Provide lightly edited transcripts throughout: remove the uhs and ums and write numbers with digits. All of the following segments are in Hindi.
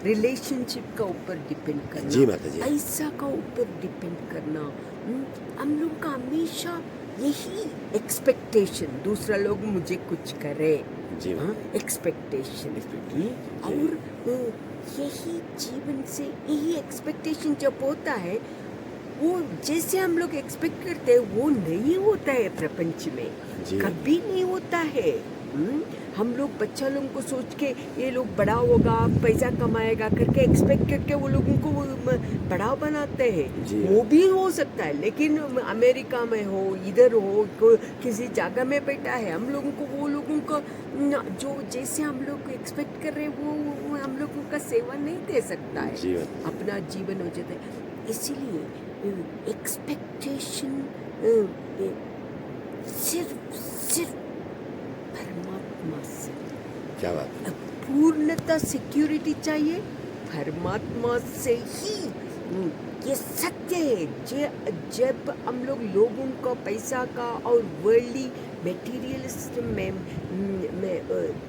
रिलेशनशिप का ऊपर डिपेंड करना, जी माता जी। पैसा का ऊपर डिपेंड करना। हम लोग का हमेशा यही एक्सपेक्टेशन, दूसरा लोग मुझे कुछ करे, जी माता जी। एक्सपेक्टेशन। Expectation, और यही जीवन से यही एक्सपेक्टेशन जब होता है, वो जैसे हम लोग एक्सपेक्ट करते हैं वो नहीं होता है प्रपंच में, जी। कभी नहीं होता है। हम लोग बच्चा लोगों को सोच के ये लोग बड़ा होगा, पैसा कमाएगा करके एक्सपेक्ट करके वो लोगों को बड़ा बनाते हैं। जी। वो भी हो सकता है, लेकिन अमेरिका में हो, इधर हो, किसी जगह में बैठा है, हम लोगों को वो लोगों को जो जैसे हम लोग एक्सपेक्ट कर रहे हैं वो हम लोगों का सेवा नहीं दे सकता है, जी। अपना जीवन हो जाता है। इसीलिए एक्सपेक्टेशन सिर्फ परमात्मा से, क्या बात है। पूर्णता सिक्योरिटी चाहिए परमात्मा से ही। ये सत्य है। जब हम लोग लोगों का पैसा का और वर्ल्डली मेटीरियलिस्ट में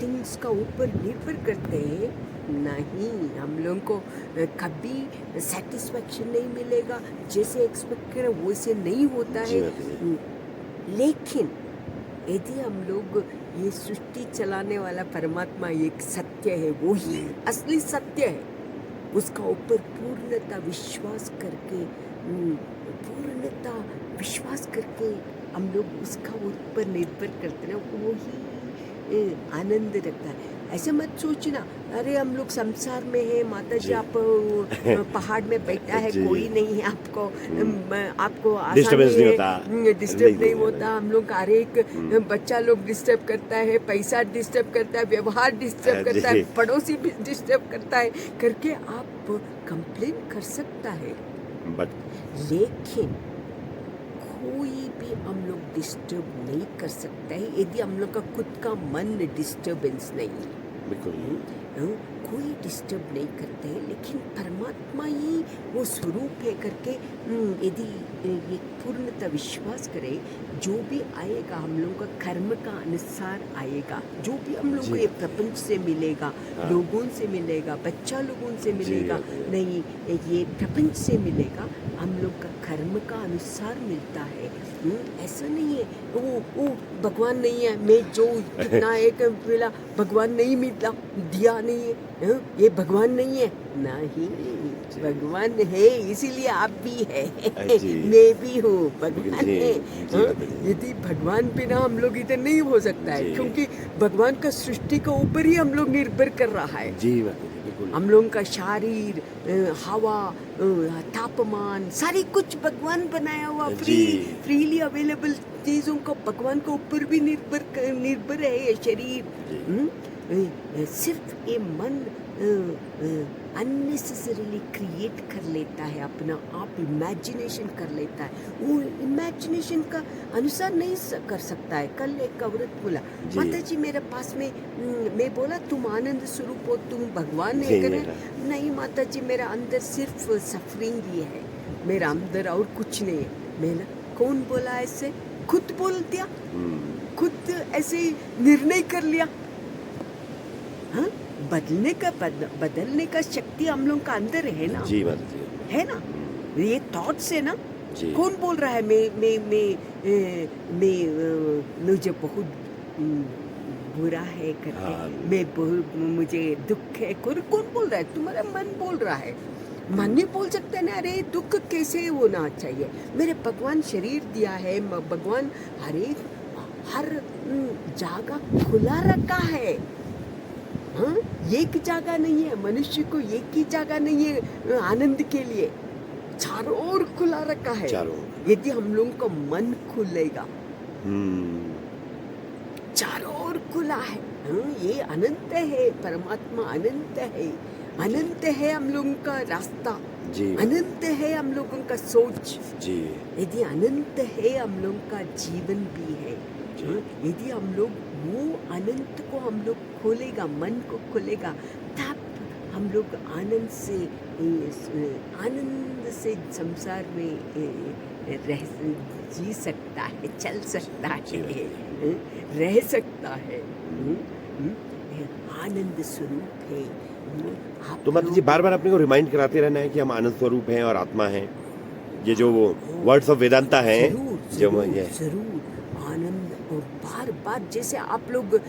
थिंग्स का ऊपर निर्भर करते हैं, नहीं, हम लोगों को कभी सेटिस्फैक्शन नहीं मिलेगा। जैसे एक्सपेक्ट करें वैसे नहीं होता जी है। माता जी। लेकिन यदि हम लोग ये सृष्टि चलाने वाला परमात्मा एक सत्य है, वो ही असली सत्य है, उसका ऊपर पूर्णता विश्वास करके, पूर्णता विश्वास करके हम लोग उसका ऊपर निर्भर करते हैं, वो ही आनंद रखता है। ऐसे मत सोचना, अरे हम लोग संसार में है, माता जी आप पहाड़ में बैठा है, जी। कोई नहीं है आपको, आपको Disturbance नहीं होता। डिस्टर्ब नहीं नहीं। होता। हम लोग हर एक बच्चा लोग डिस्टर्ब करता है, पैसा डिस्टर्ब करता है, व्यवहार डिस्टर्ब करता है, जी। पड़ोसी भी डिस्टर्ब करता है करके आप कंप्लेन कर सकता है। बट लेकिन कोई भी हम लोग डिस्टर्ब नहीं कर सकता है यदि हम लोग का खुद का मन डिस्टर्बेंस नहीं है। बिल्कुल। कोई डिस्टर्ब नहीं करते हैं, लेकिन परमात्मा ही वो स्वरूप है करके यदि ये पूर्णतः विश्वास करे, जो भी आएगा हम लोगों का कर्म का अनुसार आएगा। जो भी हम लोग को ये प्रपंच से मिलेगा, लोगों से मिलेगा, बच्चा लोगों से मिलेगा, नहीं ये प्रपंच से मिलेगा, हम लोग का कर्म का अनुसार मिलता है। ऐसा नहीं है वो भगवान नहीं है, मैं जो कितना एक मिला भगवान नहीं मिला, दिया नहीं है, ये भगवान नहीं है। नहीं, भगवान है, इसीलिए आप भी है, मैं भी हूँ, भगवान है। यदि भगवान बिना हम लोग इधर नहीं हो सकता है, क्योंकि भगवान का सृष्टि के ऊपर ही हम लोग निर्भर कर रहा है। जी। हम लोगों का शरीर, हवा, तापमान, सारी कुछ भगवान बनाया हुआ, फ्रीली अवेलेबल चीज़ों को भगवान के ऊपर भी निर्भर है ये शरीर। सिर्फ ये मन अननेसेसरीली क्रिएट कर लेता है, अपना आप इमेजिनेशन कर लेता है, वो इमेजिनेशन का अनुसार नहीं कर सकता है। कल एक औरत बोला, माता जी मेरे पास में, मैं बोला तुम आनंद स्वरूप हो, तुम भगवान है क्या? नहीं माता जी, मेरा अंदर सिर्फ सफरिंग ही है, मेरा अंदर और कुछ नहीं है। मैंने, कौन बोला ऐसे? खुद बोल दिया, खुद ऐसे निर्णय कर लिया। हाँ, बदलने का शक्ति हम लोग का अंदर है ना। जी माता जी। है ना, ये थॉट्स है ना। कौन बोल रहा है मैं मुझे बहुत बुरा है करके, मुझे दुख है, कौन बोल रहा है? तुम्हारा मन बोल रहा है। मन नहीं बोल सकते ना, अरे दुख कैसे होना चाहिए? मेरे भगवान शरीर दिया है, भगवान हर जगह खुला रखा है। हाँ, एक जगह नहीं है, मनुष्य को एक ही जगह नहीं है आनंद के लिए, चारों ओर खुला रखा है। यदि हम लोगों का मन खुलेगा, चारों ओर खुला है। ये अनंत है, परमात्मा अनंत है, अनंत है हम लोगों का रास्ता, अनंत है हम लोगों का सोच। यदि अनंत है हम लोगों का जीवन भी है। यदि हम लोग वो अनंत को हम लोग खोलेगा, मन को खोलेगा, तब हम लोग आनंद से संसार में जी सकता है, चल सकता है, रह सकता है। आनंद स्वरूप है, आप तो मतलब जी लोग बार बार अपने को रिमाइंड कराते रहना है कि हम आनंद स्वरूप हैं और आत्मा हैं। ये जो वो वर्ड्स ऑफ वेदांता हैं जरूर जो जरूर ये जरूर आनंद और बार बार जैसे आप लोग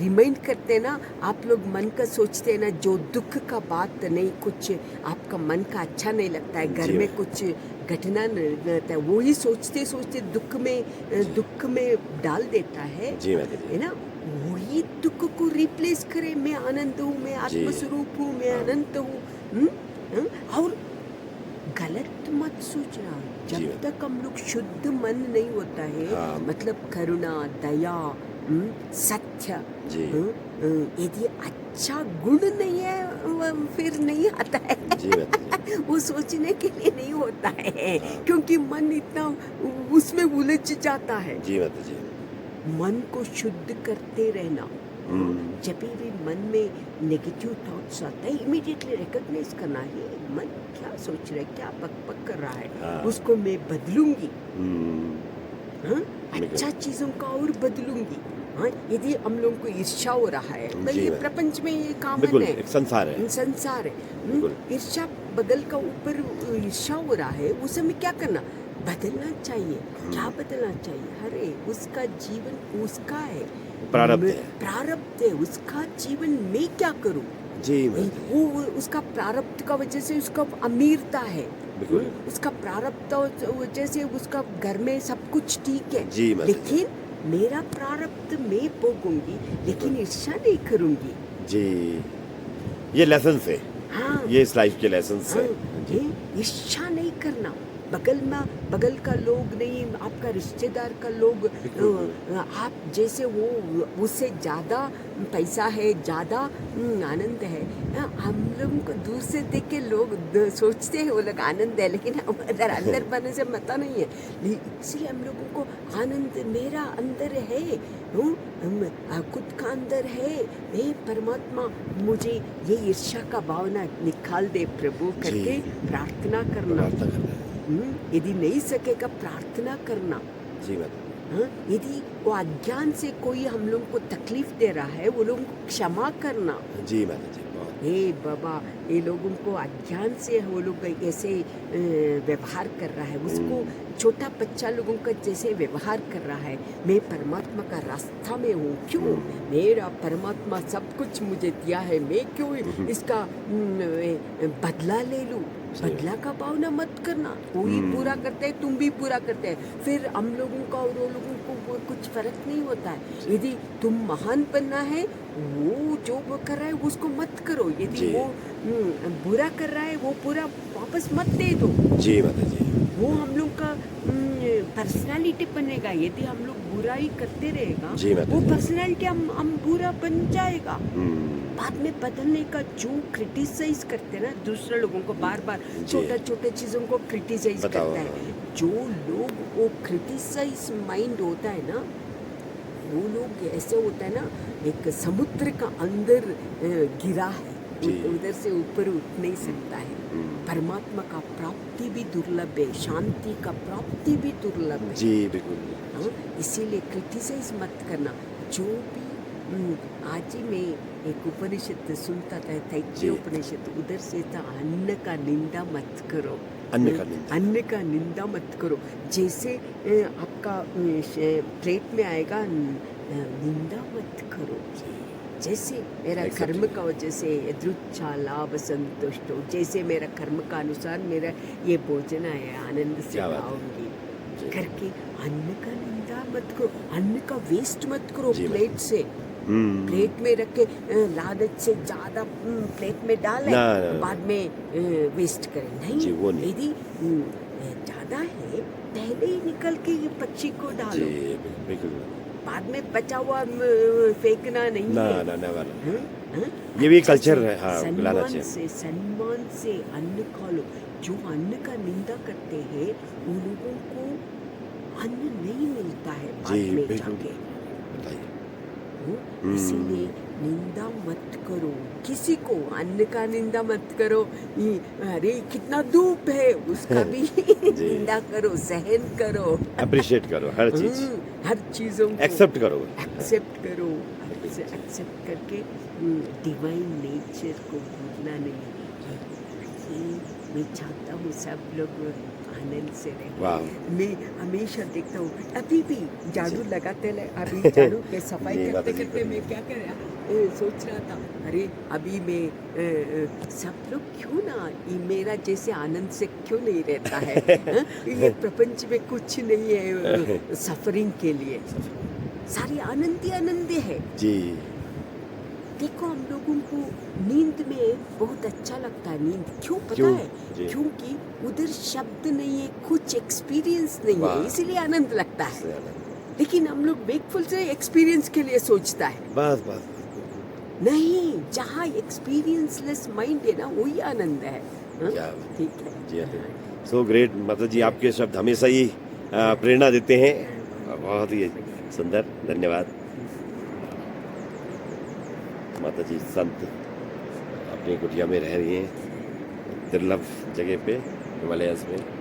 रिमाइंड करते हैं ना, आप लोग मन का सोचते हैं ना, जो दुख का बात नहीं, कुछ आपका मन का अच्छा नहीं लगता है, घर जी में मैम। कुछ घटना नहीं रहता है, वो ही सोचते सोचते दुख में डाल देता है जी माता जी। ना। वही दुख को रिप्लेस करे, मैं आनंद हूँ, मैं जी। आत्मस्वरूप हूँ, मैं हाँ। अनंत हूँ। हम्म? और गलत मत सोचना। जी जब मैम। तक हम लोग शुद्ध मन नहीं होता है, हाँ। मतलब करुणा, दया, सत्य, जी। यदि अच्छा गुण नहीं है फिर नहीं आता है। जी माता जी। वो सोचने के लिए नहीं होता है, हाँ। क्योंकि मन इतना उसमें उलझ जाता है। जी माता जी। मन को शुद्ध करते रहना। जब भी मन में नेगेटिव थॉट्स आता है, इमीडिएटली रिकॉग्नाइज करना है मन क्या सोच रहा है, क्या बकबक कर रहा है, हाँ। उसको मैं बदलूंगी। हाँ? बिल्कुल। अच्छा चीजों का और बदलूंगी। हाँ? यदि हम लोगों को ईर्ष्या हो रहा है, तो जी ये मैम। प्रपंच में ये कॉमन बिल्कुल है, एक संसार है। संसार है। बिल्कुल। ईर्ष्या बगल का ऊपर ईर्ष्या हो रहा है, उस समय क्या करना, बदलना चाहिए। क्या बदलना चाहिए? अरे उसका जीवन उसका है, प्रारब्ध है। प्रारब्ध है उसका जीवन, मैं क्या करूं? जी माता जी। वो उसका प्रारब्ध का वजह से उसका अमीरता है। बिल्कुल। उसका प्रारब्ध वजह से उसका घर में सब कुछ ठीक है। जी माता जी। लेकिन मेरा प्रारब्ध मैं भोगूंगी, लेकिन ईर्ष्या नहीं करूंगी। जी ये लेसन है। हाँ ये इस लाइफ के लेसन हाँ, है। जी। ईर्ष्या नहीं करना। बगल का लोग नहीं, आपका रिश्तेदार का लोग, आप जैसे वो उससे ज़्यादा पैसा है, ज़्यादा आनंद है, हम लोगों को दूर से देख के लोग सोचते हैं वो लोग आनंद है, लेकिन हम अंदर बनने से पता नहीं है। इसलिए हम लोगों को आनंद मेरा अंदर है, खुद का अंदर है। हे परमात्मा, मुझे ये ईर्ष्या का भावना निकाल दे प्रभु करके प्रार्थना करना। प्रार्थना करना है। यदि नहीं सकेगा प्रार्थना करना। जी माता। हाँ? यदि वो अज्ञान से कोई हम लोग को तकलीफ दे रहा है, वो लोगों को क्षमा करना। जी माता जी। बहुत। हे बाबा, ये लोगों को अज्ञान से वो लोग ऐसे व्यवहार कर रहा है, उसको छोटा बच्चा लोगों का जैसे व्यवहार कर रहा है। मैं परमात्मा का रास्ता में हूँ, क्यों मेरा परमात्मा सब कुछ मुझे दिया है, मैं क्यों इसका बदला ले लूँ? बदला का भावना मत करना। कोई पूरा करते है, तुम भी पूरा करते हैं, फिर हम लोगों का और वो लोगों को कुछ फर्क नहीं होता है। यदि तुम महान बनना है, वो जो वो कर रहा है उसको मत करो। यदि वो बुरा कर रहा है, वो पूरा वापस मत दे दो। जी माता जी। वो हम लोग का पर्सनालिटी बनेगा। यदि हम लोग बुराई करते रहेगा, जी माता वो जी। पर्सनालिटी हम बुरा बन जाएगा। बाद में बदलने का जो क्रिटिसाइज करते ना दूसरे लोगों को, बार बार छोटे छोटे चीज़ों को क्रिटिसाइज बताओ। करता है, जो लोग वो क्रिटिसाइज माइंड होता है ना, वो लोग ऐसे होता है ना, एक समुद्र का अंदर गिरा है, उधर से ऊपर उठ नहीं सकता है। परमात्मा का प्राप्ति भी दुर्लभ है, शांति का प्राप्ति भी दुर्लभ है। जी बिल्कुल। हाँ, इसीलिए क्रिटिसाइज मत करना। जो भी आज ही मैं एक उपनिषद सुनता था, तैत्तिरीय उपनिषद, उधर से था, अन्न का निंदा मत करो। अन्न का निंदा मत करो। जैसे आपका प्लेट में आएगा, निंदा मत करो। जैसे मेरा कर्म का वजह से यदृच्छा लाभ संतुष्ट हो, जैसे मेरा कर्म का अनुसार मेरा ये भोजन आया, आनंद से खाऊंगी करके अन्न का निंदा मत करो। अन्न का वेस्ट मत करो प्लेट से। प्लेट में रख के लालच से ज्यादा प्लेट में डाले, बाद में वेस्ट करें नहीं। यदि ज्यादा है, पहले ही निकल के ये पक्षी को डालो। बाद में बचा हुआ फेंकना नहीं है। ये भी कल्चर है। सम्मान से अन्न खा लो। जो अन्न का निंदा करते हैं, उन लोगों को अन्न नहीं मिलता है बाद में जाके। इसीलिए निंदा मत करो किसी को, अन्न का निंदा मत करो। अरे कितना धूप है, उसका भी निंदा करो, सहन करो, अप्रिशिएट करो हर चीज, हर चीजों को एक्सेप्ट करो। से एक्सेप्ट करके डिवाइन नेचर को भूलना नहीं है। मैं चाहता हूँ सब लोग आनंद से रहे। वाह। मैं हमेशा देखता हूँ, अभी भी झाड़ू लगाते रहे, अभी झाड़ू पे सफाई जी, करते माता जी करते को- मैं क्या कर रहा सोच रहा था, अरे अभी मैं सब लोग क्यों ना ये मेरा जैसे आनंद से क्यों नहीं रहता है? ये प्रपंच में कुछ नहीं है सफरिंग के लिए, सारी आनंद ही आनंद है। जी देखो हम लोगों को नींद में बहुत अच्छा लगता है। नींद क्यों पता क्यों? है? जी। क्योंकि उधर शब्द नहीं है, कुछ एक्सपीरियंस नहीं वाह। है, इसीलिए आनंद लगता है। से आनंद। लेकिन हम लोग वेकफुल से एक्सपीरियंस के लिए सोचता है। बस बस नहीं, जहाँ एक्सपीरियंसलेस माइंड है ना, वही आनंद है। हाँ? क्या बात। ठीक है। जी सो ग्रेट माता जी, आपके शब्द हमेशा ही प्रेरणा देते हैं। बहुत ही सुंदर, धन्यवाद। माता जी संत अपनी कुटिया में रह रही हैं, दुर्लभ जगह पे हिमालयस में।